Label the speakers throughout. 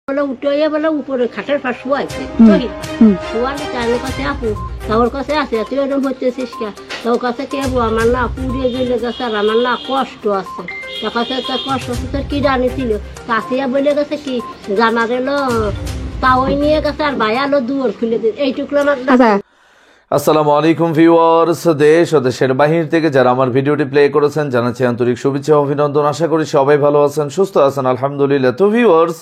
Speaker 1: বলে উঠে বলে উপরে খাটের পাশ শোয়াইছে শোয়ালে তার কাছে আপু তোর কাছে আছে তুই ওরকম হচ্ছিস কে তোর কাছে কে আমার না পুড়িয়ে গেলে গেছে আর আমার না কষ্ট আছে তোর কাছে তোর কষ্ট আছে তোর কি জানিছিল কাছিয়া বলে গেছে কি জানা গেল তাওই নিয়ে গেছে আর ভাই আলো দুয়ার খুলে দিন এইটুকু আমার।
Speaker 2: আসসালামু আলাইকুম ভিউয়ার্স, দেশ ও দেশের বাহির থেকে যারা আমার ভিডিওটি প্লে করেছেন জানাচ্ছি আন্তরিক শুভেচ্ছা অভিনন্দন। আশা করি সবাই ভালো আছেন, সুস্থ আছেন, আলহামদুলিল্লাহ। তো ভিউয়ার্স,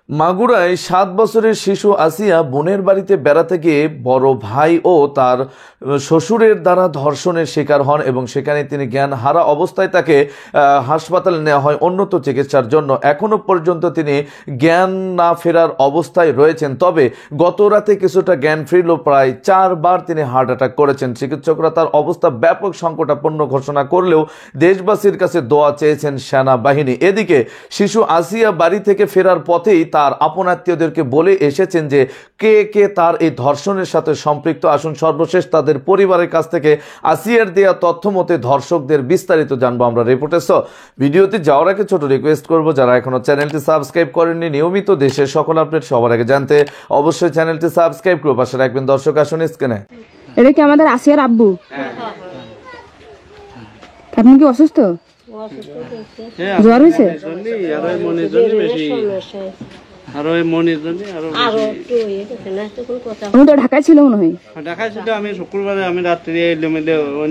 Speaker 2: মাগুরায় 7 বছরের শিশু আসিয়া বোনের বাড়িতে বেড়াতে গিয়ে বড় ভাই ও তার শ্বশুরের দ্বারা ধর্ষণের শিকার হন এবং সেখানে তিনি জ্ঞান হারা অবস্থায় তাকে হাসপাতালে নেওয়া হয় উন্নত চিকিৎসার জন্য। এখনো পর্যন্ত তিনি জ্ঞান না ফেরার অবস্থায় রয়েছেন। তবে গত রাতে কিছুটা জ্ঞান ফিরল, প্রায় 4 বার তিনি হার্ট অ্যাটাক করেছেন। চিকিৎসকরা তার অবস্থা ব্যাপক সংকটাপন্ন ঘোষণা করলেও দেশবাসীর কাছে দোয়া চেয়েছেন সেনাবাহিনী। এদিকে শিশু আসিয়া বাড়ি থেকে ফেরার পথেই তার আপন আত্মীয়দেরকে বলে এসেছেন যে কে কে তার এই ধর্ষণের সাথে সম্পৃক্ত। আসুন সর্বশেষ তাদের পরিবারের কাছ থেকে আসিয়ার দেয়া তথ্য মতে ধর্ষকদের বিস্তারিত জানবো আমরা রিপোর্টে। সো ভিডিওতে যাওয়ার আগে ছোট রিকোয়েস্ট করবো, যারা এখনো চ্যানেলটি সাবস্ক্রাইব করেননি নিয়মিত দেশের সকল আপডেট সবার আগে জানতে অবশ্যই চ্যানেলটি সাবস্ক্রাইব করে পাশে রাখবেন। দর্শক আসুন স্ক্রিনে।
Speaker 3: এটা কি আমাদের আসিয়ার আব্বু? আপনি কি অসুস্থ? জ্বর হয়েছে? ঢাকায় ছিল মনে হয়।
Speaker 4: আমি শুক্রবারে আমি রাত্রে এলাম।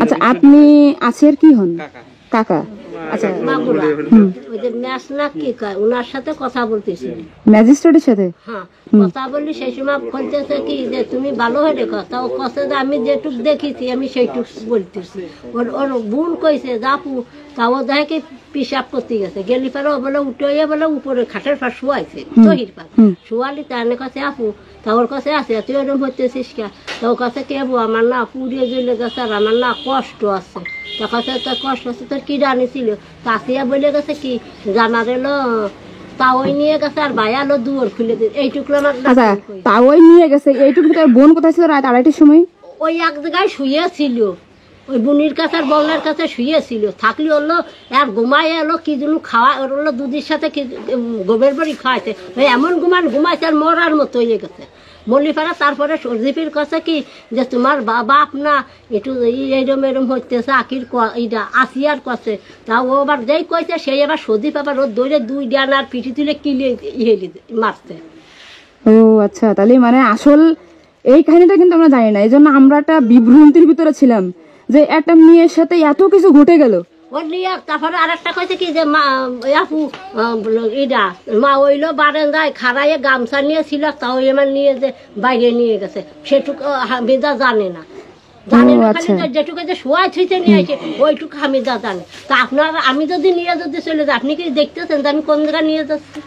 Speaker 3: আচ্ছা, আপনি আসিয়ার কি হন? কাকা। আচ্ছা,
Speaker 1: ওনার সাথে কথা বলতেছি
Speaker 3: ম্যাজিস্ট্রেটের সাথে।
Speaker 1: হ্যাঁ, কথা বললি সেই সময় বলতেছে কি যে তুমি ভালো হয়ে রেখো। তাও কথা যে আমি যেটুক দেখেছি আমি সেইটুক বলতেছি। ওর বোন কইছে আপু তাও দেখে পিসাব করতে গেছে গেলি পারে বলে উঠে বলে উপরে খাটের পাশ শোয়াইছে শহীদ পার শোয়ালি তার কাছে আপু তাওর কাছে আছে তুই ওরকম হচ্ছিস কে তোর কাছে কে আমার না পুড়িয়ে জ্বলে গেছে আর আমার না কষ্ট আছে তোর কাছে তোর কষ্ট আছে তোর কি জানিছিল কাছিয়া বলে গেছে কি জানা গেল তাওই নিয়ে গেছে আর ভাই আলো দুয়ার খুলে দিন এইটুকু আমার।
Speaker 3: আচ্ছা, তাওই নিয়ে গেছে এইটুকু। তার বোন কোথায় ছিল রাত 2:30টার সময়?
Speaker 1: ওই এক জায়গায় শুয়েছিল, ওই বুনির কাছে আর বলনার কাছে শুয়েছিল। থাকলে হলো আর ঘুমাই এলো কি যেন খাওয়া ওর হলো দুধের সাথে কি গোবের বাড়ি খাওয়াইছে। ওই এমন ঘুমাইছে আর মরার মতো হয়ে গেছে মল্লিপাড়া। তারপরে সর্জিপির কাছে কি যে তোমার বাপ না একটু এইরম এরম হইতেছে আকির এইটা আসিয়ার কাছে। তা ও আবার যেই কইছে সেই আবার সর্জিপ আবার ওর দৌড়ে 2 ডান আর পিঠি তুলে কিলে মারছে।
Speaker 3: ও আচ্ছা, তাহলে মানে আসল এই কাহিনীটা কিন্তু আমরা জানি না, এই জন্য আমরা একটা বিভ্রান্তির ভিতরে ছিলাম যে একটা মেয়ের সাথে এত কিছু ঘটে গেল।
Speaker 1: ওর নিয়ে তারপরে আর একটা কইছে কি যে মা আপু ইডা মা ওইলো বারান্দায় খাড়াইয়ে গামছা নিয়েছিল তাও এবার নিয়ে যে বাইরে নিয়ে গেছে সেটুকু হামিদা জানে না। জানে না খালি যেটুকু যে শোয়া ছুঁতে নিয়ে আসে ওইটুকু হামিদা জানে। তা আপনার আমি যদি নিয়ে যদি চলে যাই আপনি কি দেখতেছেন যে আমি কোন জায়গায় নিয়ে যাচ্ছি?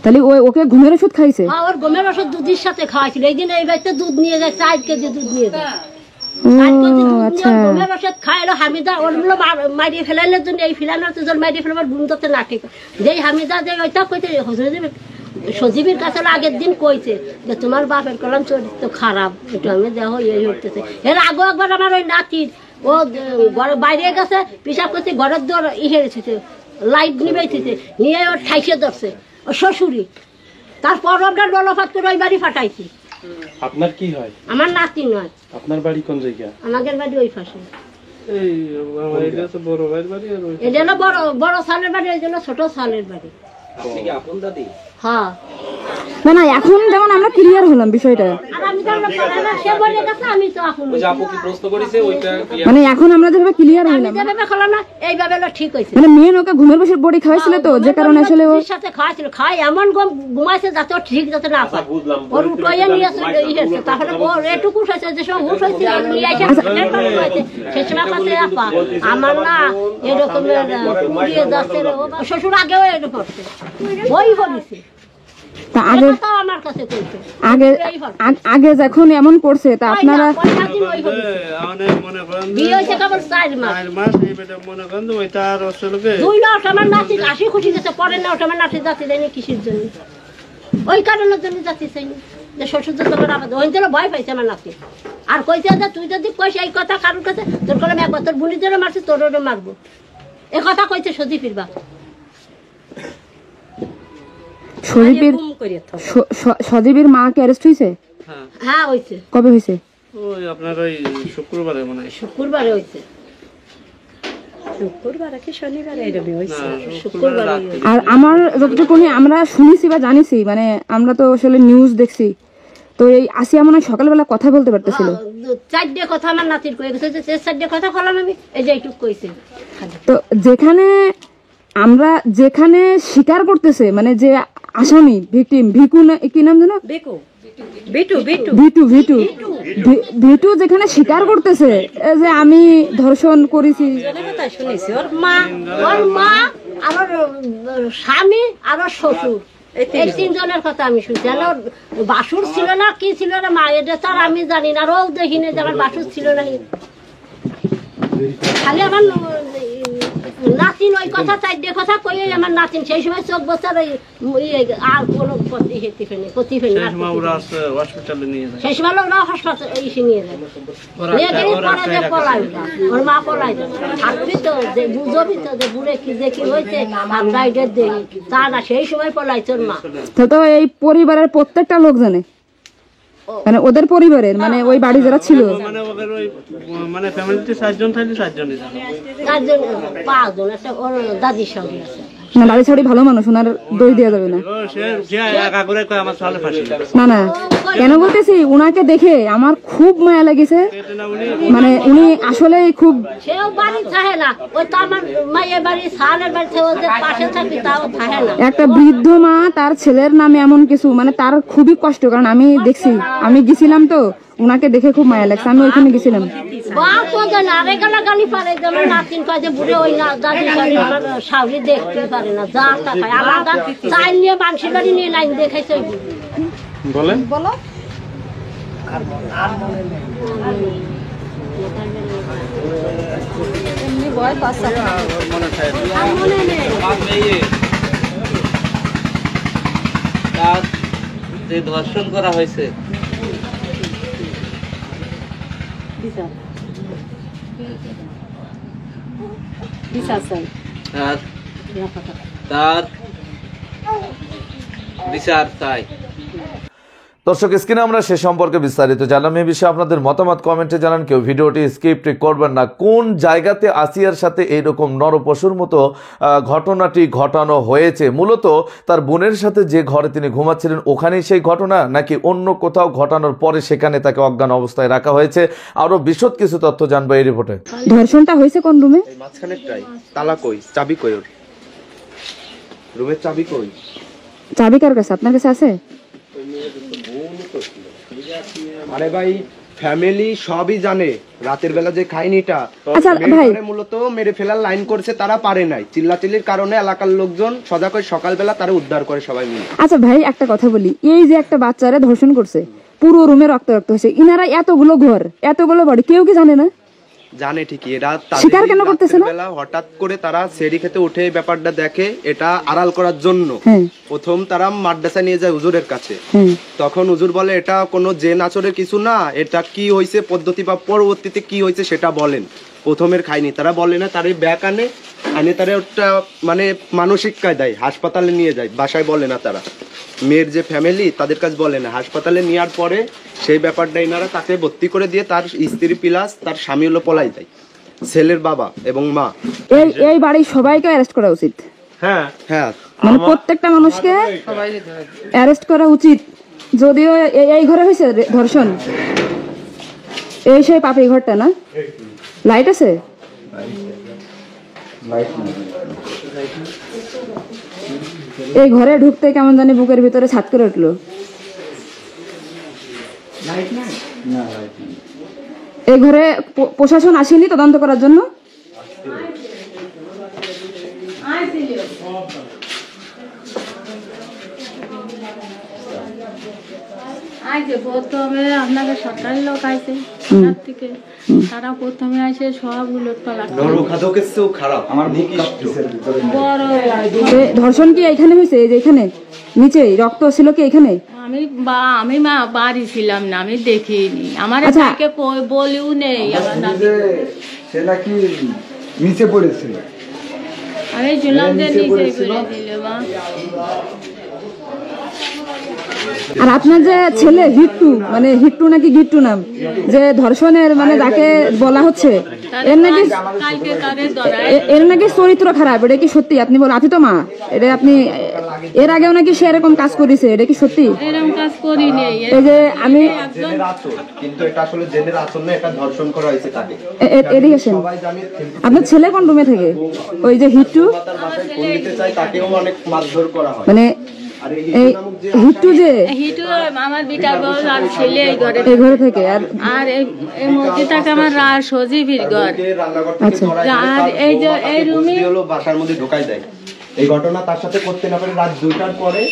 Speaker 3: তাহলে ওকে ঘুমের ওষুধ খাইছে?
Speaker 1: হ্যাঁ, ওর ঘুমের ওষুধ দুধের সাথে খাওয়াইছিল। এই দিন এই বাড়িতে দুধ নিয়ে যায় 4 কেজি দুধ নিয়ে যায়। হামিদা ওরগুলো মারিয়ে ফেলাইলে জন্য এই ফিলানোর মারিয়ে ফেলাবার গুণ করতে না ঠিক যেই হামিদা যে ওইটা কইতে সজীবের কাছে আগের দিন কইছে যে তোমার বাপের কলম চরিত্র খারাপ একটু আমি দেখো এই হইতেছে। এর আগেও একবার আমার ওই নাতির ও বাইরে গেছে পিসাব করতে ঘরের দর হেরেছে লাইট নিবেছে নিয়ে ওর ঠাইসে ধরছে ও শ্বশুরি। তারপর আমরা ডলফাত করে ওই বাড়ি ফাটাইছি।
Speaker 4: আপনার কি হয়?
Speaker 1: আমার নাতি নয়।
Speaker 4: আপনার বাড়ি কোন জায়গা?
Speaker 1: আমাদের বাড়ি ওই পাশে।
Speaker 4: এই এটা তো বড় ভাইয়ের বাড়ি আর
Speaker 1: এটা হলো বড় সালের বাড়ি, ওই জন্য ছোট সালের বাড়ি।
Speaker 4: আপনি কি আপন দাদি?
Speaker 1: হ্যাঁ।
Speaker 3: না না, এখন যেমন আমরা ক্লিয়ার হলাম বিষয়টা।
Speaker 1: আর আমি তো সে বলে গেছে আমি তো এখন
Speaker 4: ওই যে আপু কি প্রশ্ন করেছে ওইটা
Speaker 3: মানে এখন আমরা যেভাবে ক্লিয়ার হলাম
Speaker 1: যেভাবে খেলাম না এইভাবে ঠিক হয়েছে।
Speaker 3: মানে মেন ওকে ঘুমের বসে বডি খাওয়াইছিল তো যে কারণে আসলে ওর
Speaker 1: সাথে খাওয়াইছিল খাই এমন ঘুমাইছে যাতে ঠিক যাতে না পায় ওর উঠাইয়া নিয়ে এসেছে। তাহলে ওর এটুকু হয়েছে যে সব হুশ হয়েছে নিয়ে এসে সে সময় কাছে আপা আমার না এরকমের পুড়িয়ে যাচ্ছে শ্বশুর আগেও এরকম করছে বই করেছে। আগে যখন এমন করছে তা আপনারা ওই কারণের জন্য যাচ্ছি যে শ্বশুর ওই জন্য ভয় পাইছে আমার নাতি। আর কইছে যে তুই যদি কইস এই কথা কারোর কাছে তোর করে একবার তোর বুড়ির জন্য মারছি তোরও মারবো এ কথা কইছে সজীফের বাপ।
Speaker 3: সজীবের সজীবের মা কি অ্যারেস্ট হয়েছে?
Speaker 1: হ্যাঁ হয়েছে।
Speaker 3: কবে হয়েছে?
Speaker 4: ওই আপনার ওই শুক্রবারে মনে হয়।
Speaker 1: শুক্রবারে হয়েছে।
Speaker 3: আর আমার যতটুকু আমরা শুনেছি বা জানিছি, মানে আমরা তো আসলে নিউজ দেখছি, তো এই আসিয়া মনে হয় সকালবেলা কথা বলতে পারতেছিল।
Speaker 1: 4টে কথা আমার নাতির কয়ে গেছে, যে 4টে কথা বললাম আমি, এই যে এইটুক কইছে।
Speaker 3: তো যেখানে স্বীকার করতেছে, মানে যে আসামি ভিকটিম, ভিকু না কি নাম জানো, ভিটু যেখানে স্বীকার করতেছে যে আমি ধর্ষণ করেছি,
Speaker 1: ওর মা আর স্বামী আর শ্বশুর, এই 3 জনের কথা আমি শুনছি। আর ওর বাসুর ছিল না কি ছিল না মা, এটা তো আর আমি জানি না, আর ও দেখিনি যে আমার বাসুর ছিল না। খালি আমার নাতিন ওই কথা 4টে কথা কই, আমার নাতিন সেই সময় 4 বছর আর কোনো
Speaker 4: হসপিটালে নিয়ে যায়।
Speaker 1: সেই সময় ওরা হাসপাতালে এসে নিয়ে যায়, নিয়ে গেলে পরে যে পলাই ওর মা পলাই যায়। থাকবি তো যে বুঝবি তো যে বুড়ে কি যে কি হয়েছে আর গাইডের দেখি তা না, সেই সময় পলাই তোর মা।
Speaker 3: তো এই পরিবারের প্রত্যেকটা লোক জানে, মানে ওদের পরিবারের, মানে ওই বাড়ি যারা ছিল,
Speaker 4: মানে ওদের ওই মানে ফ্যামিলিতে 4 জন থাকলে 4 জনই জানে।
Speaker 1: 4 জন 5 জন আছে, ওর দাদির সঙ্গে আছে।
Speaker 3: না দাড়ি ছাড়ি ভালো মানুষ, ওনার দই দেওয়া যাবে না।
Speaker 4: সে একা করে কয় আমার সালে ফাঁসি।
Speaker 3: না কেন বলতেছি, উনাকে দেখে আমার খুব মায়া লেগেছে, মানে উনি আসলে খুব,
Speaker 1: সেও বাড়ি থাকে না, ওই তো আমার মায়ের বাড়ি সালের বাড়িতে ওদের পাশে থাকি, তাও থাকে না।
Speaker 3: একটা বৃদ্ধ মা তার ছেলের নামে এমন কিছু, মানে তার খুবই কষ্ট, কারণ আমি দেখছি, আমি গেছিলাম তো, উনাকে দেখে খুব মায়া লাগছে, আমি ওইখানে গেছিলাম।
Speaker 1: বাপ তো জানে আরে গালি পারে, যেমন নাতিন কয় যে বুড়ে ওই না দাদি শাড়ি আমার শাড়ি দেখতে পারে না, যা টাকায় আলাদা চাইল নিয়ে বাংশি বাড়ি নিয়ে লাইন দেখাইছে।
Speaker 4: বলেন
Speaker 1: বলো
Speaker 5: যে ধর্ষণ করা হয়েছে তার বিচার চাই।
Speaker 2: দর্শক স্ক্রিনে আমরা সে সম্পর্কে বিস্তারিত জানলাম। এই বিষয়ে আপনাদের মতামত কমেন্টে জানান। কেউ ভিডিওটি স্কিপ করবেন না। কোন জায়গাতে আসিয়ার সাথে এইরকম নরপশুর মতো ঘটনাটি ঘটানো হয়েছে? মূলত তার বোনের সাথে যে ঘরে তিনি ঘুমাচ্ছিলেন ওখানেই সেই ঘটনা, নাকি অন্য কোথাও ঘটানোর পরে সেখানে তাকে অজ্ঞান অবস্থায় রাখা হয়েছে? আরো বিশদ কিছু তথ্য জানবো এই রিপোর্টে।
Speaker 3: ধর্ষণটা হয়েছে কোন রুমে?
Speaker 6: মাঝখানেরটাই। তালা কই? চাবি কই? ওর রুমের চাবি কই?
Speaker 3: চাবি কার কাছে? আপনার কাছে আছে?
Speaker 6: আরে ভাই ফ্যামিলি সবই জানে রাতের বেলা যে খাইনিটা।
Speaker 3: আচ্ছা ভাই,
Speaker 6: মূলত মেরে ফেলার লাইন করছে, তারা পারে নাই, চিল্লাচিল্লির কারণে এলাকার লোকজন সজাগ হয়ে সকালবেলা তারা উদ্ধার করে সবাই মিলে।
Speaker 3: আচ্ছা ভাই একটা কথা বলি, এই যে একটা বাচ্চারে ধর্ষণ করছে, পুরো রুমে রক্ত হয়েছে, ইনারা এতগুলো ঘর এতগুলো বাড়ি, কেউ কি জানে না?
Speaker 6: জানে ঠিকই, এরা
Speaker 3: স্বীকার কেন করতেছে না?
Speaker 6: হঠাৎ করে তারা সেরি খেতে উঠে ব্যাপারটা দেখে, এটা আড়াল করার জন্য প্রথম তারা মাদ্রাসা নিয়ে যায় হুজুরের কাছে। তখন হুজুর বলে এটা কোনো জেন আচরের কিছু না, এটা কি হয়েছে পদ্ধতি বা পরবর্তীতে কি হয়েছে সেটা বলেন। প্রথমের খাইনি তারা বলে না, তার ব্যাক আনে তারা ওটা মানে মানসিক কায়দায় হাসপাতালে নিয়ে যায়, বাসায় বলে না। তারা মেয়ের যে ফ্যামিলি তাদের কাছে বলে না, হাসপাতালে নেওয়ার পরে সেই ব্যাপারটা এনারা তাকে ভর্তি করে দিয়ে তার স্ত্রী প্লাস তার স্বামী হলো পলাই যায়, ছেলের বাবা এবং মা।
Speaker 3: এই বাড়ির সবাইকে অ্যারেস্ট করা উচিত।
Speaker 6: হ্যাঁ হ্যাঁ,
Speaker 3: মানে প্রত্যেকটা মানুষকে অ্যারেস্ট করা উচিত। যদিও এই ঘরে হয়েছে ধর্ষণ, এই সেই পাপি ঘরটা না? লাইট আছে? এই ঘরে ঢুকতে কেমন জানি বুকের ভিতরে ছাদ করে উঠলো। এই ঘরে প্রশাসন আসেনি তদন্ত করার জন্য?
Speaker 7: প্রথমে আপনাকে সরকারি লোক আইছে থেকে, তারা প্রথমে আসে সব উলটপালট
Speaker 6: খারাপ। আমার
Speaker 7: বড়
Speaker 3: ধর্ষণ কি এখানে হয়েছে? এই যে এখানে নিচে রক্ত ছিল কি এখানে?
Speaker 7: আমি মা বাড়ি ছিলাম না, আমি দেখিনি। আমার তাকে বলিও নেই, আমার
Speaker 8: সে নাকি নিচে পড়েছিল।
Speaker 7: আমি শুনলাম যে নিচে করে দিল মা।
Speaker 3: আর আপনার যে ছেলে হিট্টু, মানে হিট্টু নাকি গিট্টু নাম, যে ধর্ষণের মানে যাকে বলা হচ্ছে, এর নাকি
Speaker 7: কালকে তারে ধরায়
Speaker 3: এর নাকি চরিত্র খারাপ, এটা কি সত্যি? আপনি বলেন, আপনি তো মা, এটা আপনি এর আগেও নাকি সে এরকম কাজ করেছে, এটা কি সত্যি?
Speaker 7: এরকম কাজ করিনি।
Speaker 3: এই যে আমি
Speaker 6: জেনের আচর, কিন্তু এটা আসলে জেনের আচর না, এটা ধর্ষণ করা হয়েছে তাকে।
Speaker 3: এদিকে আসেন।
Speaker 6: সবাই জানে
Speaker 3: আপনার ছেলে কোন রুমে থাকে? ওই যে হিট্টু,
Speaker 6: তার বাসায় ফোন দিতে চায়, তাকেও অনেক মারধর করা হয়।
Speaker 3: মানে
Speaker 6: আর এই
Speaker 3: এই হিট্টু যে
Speaker 7: হিটু আমার বিটা বউ আর ছেলে এই ঘরে
Speaker 3: এই ঘরে থাকে, আর
Speaker 7: আর এই মধ্যে থাকে আমার সজীবীর ঘর।
Speaker 6: রান্নাঘর থেকে ধরায় এনে
Speaker 7: আর
Speaker 6: তার
Speaker 7: এই যে
Speaker 6: বউ
Speaker 7: এই
Speaker 6: তাকে
Speaker 7: রুমে
Speaker 6: বুদ্ধি হলো বাসার মধ্যে ঢোকাই দেয়। এই ঘটনা তার সাথে করতে না পারে রাত 2টার পরে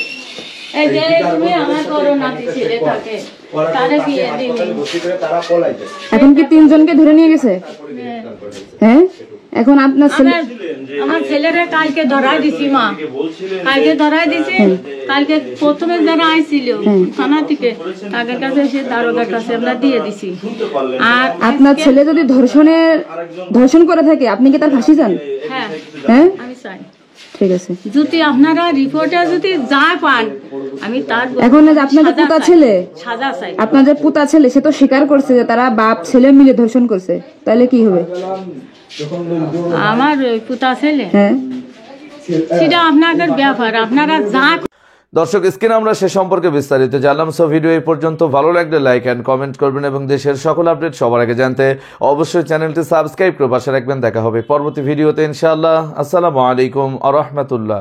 Speaker 7: এই যে এই রুমে আমার বড় নাতি ছেলে থাকে, তারে বিয়ে দিই।
Speaker 6: ভর্তি করে তারা পলাই যায়।
Speaker 3: এখন কি 3 জনকে ধরে নিয়ে গেছে? হ্যাঁ, এখন আপনার ছেলে
Speaker 7: আমার ছেলেরা কালকে ধরাই দিছি মা, কালকে ধরাই দিছি। কালকে প্রথমে যারা আইছিল থানা থেকে, তাদের কাছে এসে দারোগার কাছে আমরা দিয়ে দিছি। আর
Speaker 3: আপনার ছেলে যদি ধর্ষণ করে থাকে, আপনি কি তার ফাঁসি চান?
Speaker 7: হ্যাঁ,
Speaker 3: হ্যাঁ,
Speaker 7: আমি চাই
Speaker 3: ঠিক আছে।
Speaker 7: যদি আপনারা রিপোর্টে যদি যা পান, আমি তার
Speaker 3: এখন এই যে আপনার যে পুতা ছেলে,
Speaker 7: সাজা চাই।
Speaker 3: আপনার যে পুতা ছেলে, সে তো স্বীকার করছে যে তারা বাপ ছেলে মিলে ধর্ষণ করছে, তাহলে কি হবে?
Speaker 7: আমার ওই পুতা ছেলে,
Speaker 3: হ্যাঁ,
Speaker 7: সেটা আপনাদের ব্যাপার, আপনারা যা।
Speaker 2: দর্শক, স্ক্রিনে আমরা সে সম্পর্কে বিস্তারিত জানলাম। সো ভিডিও এই পর্যন্ত। ভালো লাগলে লাইক এন্ড কমেন্ট করবেন এবং দেশের সকল আপডেট সবার আগে জানতে অবশ্যই চ্যানেলটি সাবস্ক্রাইব করে পাশে রাখবেন। দেখা হবে পরবর্তী ভিডিওতে ইনশাআল্লাহ। আসসালামু আলাইকুম ওয়া রাহমাতুল্লাহ।